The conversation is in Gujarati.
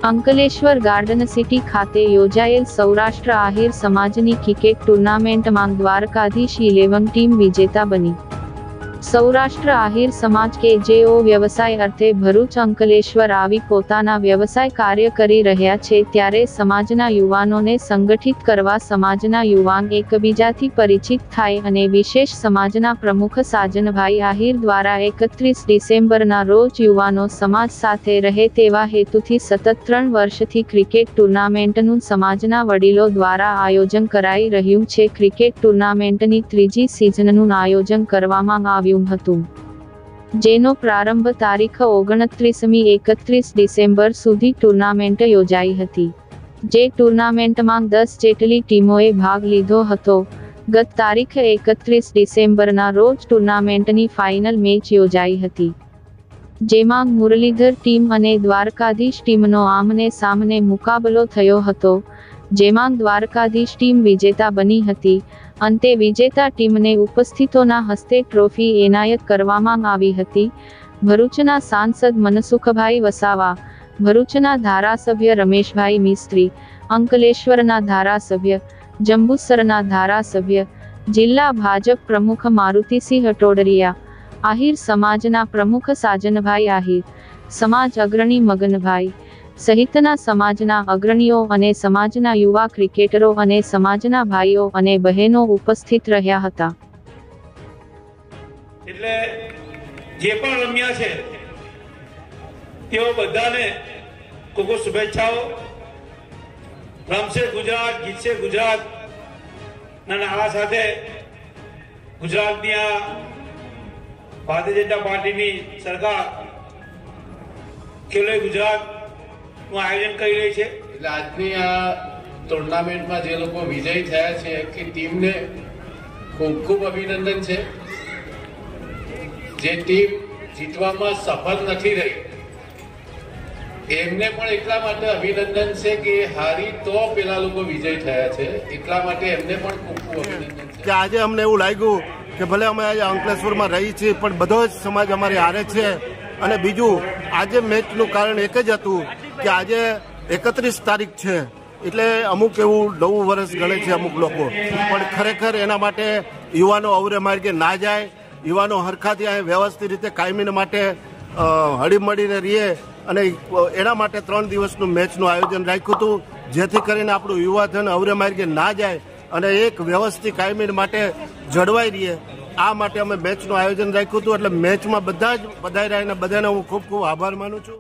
અંકલેશ્વર ગાર્ડન સિટી ખાતે યોજાયેલ સૌરાષ્ટ્ર આહિર સમાજની ક્રિકેટ ટુર્નામેન્ટમાં દ્વારકાધીશ 11 ટીમ વિજેતા બની। સૌરાષ્ટ્ર આહિર સમાજ કે જેઓ વ્યવસાય અર્થે ભરૂચ અંકલેશ્વર આવી પોતાના વ્યવસાય કાર્ય કરી રહ્યા છે, ત્યારે સમાજના યુવાનોને સંગઠિત કરવા સમાજના યુવાન એકબીજાથી પરિચિત થાય અને વિશેષ સમાજના પ્રમુખ સાજનભાઈ આહિર દ્વારા 31 ડિસેમ્બરના રોજ યુવાનો સમાજ સાથે રહે તેવા હેતુથી સતત 3 વર્ષથી ક્રિકેટ ટુર્નામેન્ટનું સમાજના વડીલો દ્વારા આયોજન કરાઈ રહ્યું છે। ક્રિકેટ ટુર્નામેન્ટની ત્રીજી સિઝનનું આયોજન કરવામાં આવ્યું હતું, જેનો પ્રારંભ તારીખ 29મી 31 ડિસેમ્બર સુધી ટુર્નામેન્ટ યોજાઈ હતી, જે ટુર્નામેન્ટમાં 10 જેટલી ટીમોએ ભાગ લીધો હતો। ગત તારીખ 31 ડિસેમ્બરના રોજ ટુર્નામેન્ટની ફાઇનલ મેચ યોજાઈ હતી, જેમાં મુરલીધર ટીમ અને દ્વારકાધીશ ટીમનો આમને સામને મુકાબલો થયો હતો, જેમાં દ્વારકાધીશ ટીમ વિજેતા બની હતી। અંતે વિજેતા ટીમને ઉપસ્થિતોના હસ્તે ટ્રોફી એનાયત કરવામાં આવી હતી। ભરૂચના સાંસદ મનસુખભાઈ વસાવા, ભરૂચના ધારાસભ્ય રમેશભાઈ મિસ્ત્રી, અંકલેશ્વરના ધારાસભ્ય, જંબુસરના ધારાસભ્ય, જિલ્લા ભાજપ પ્રમુખ મારુતિસિંહ ટોડરિયા, આહિર સમાજના પ્રમુખ સાજનભાઈ આહિર, સમાજ અગ્રણી મગનભાઈ સહિતના સમાજના અગ્રણીઓ અને સમાજના યુવા ક્રિકેટરો અને સમાજના ભાઈઓ અને બહેનો ઉપસ્થિત રહ્યા હતા। એટલે જે પણ રમ્યા છે તેઓ બધાને ખૂબ ખૂબ શુભેચ્છાઓ। રમશે ગુજરાત, જીતશે ગુજરાત ના નારા સાથે ગુજરાતની આ ભારતીય જનતા પાર્ટીની સરકાર ખેલો ગુજરાત આયોજન કરી રહી છે। એટલે આજની આ ટુર્નામેન્ટમાં જે લોકો વિજયી થયા છે કે ટીમને ખૂબ ખૂબ અભિનંદન છે। જે ટીમ જીતવામાં સફળ નથી રહી એમને પણ એટલા માટે અભિનંદન છે કે હારી તો પેલા લોકો વિજય થયા છે, એટલા માટે એમને પણ ખૂબ ખૂબ અભિનંદન છે। કે આજે અમને એવું લાગ્યું કે ભલે અમે આજે અંકલેશ્વરમાં રહી છીએ પણ બધો જ સમાજ અમારી હારે છે। અને બીજું આજે મેચનું કારણ એક જ હતું કે આજે 31 તારીખ છે, એટલે અમુક એવું નવું વર્ષ ગણે છે અમુક લોકો, પણ ખરેખર એના માટે યુવાનો અવરે માર્ગે ના જાય, યુવાનો હરખાથી અહીં વ્યવસ્થિત રીતે કાયમી માટે હળીમળીને રહીએ, અને એના માટે 3 દિવસનું મેચનું આયોજન રાખ્યું હતું, જેથી કરીને આપણું યુવાધન અવરે માર્ગે ના જાય અને એક વ્યવસ્થિત કાયમી માટે જળવાઈ રહીએ। આ માટે અમે મેચનું આયોજન રાખ્યું હતું। એટલે મેચમાં બધા જ પધાર્યા અને બધાને હું ખૂબ ખૂબ આભાર માનું છું।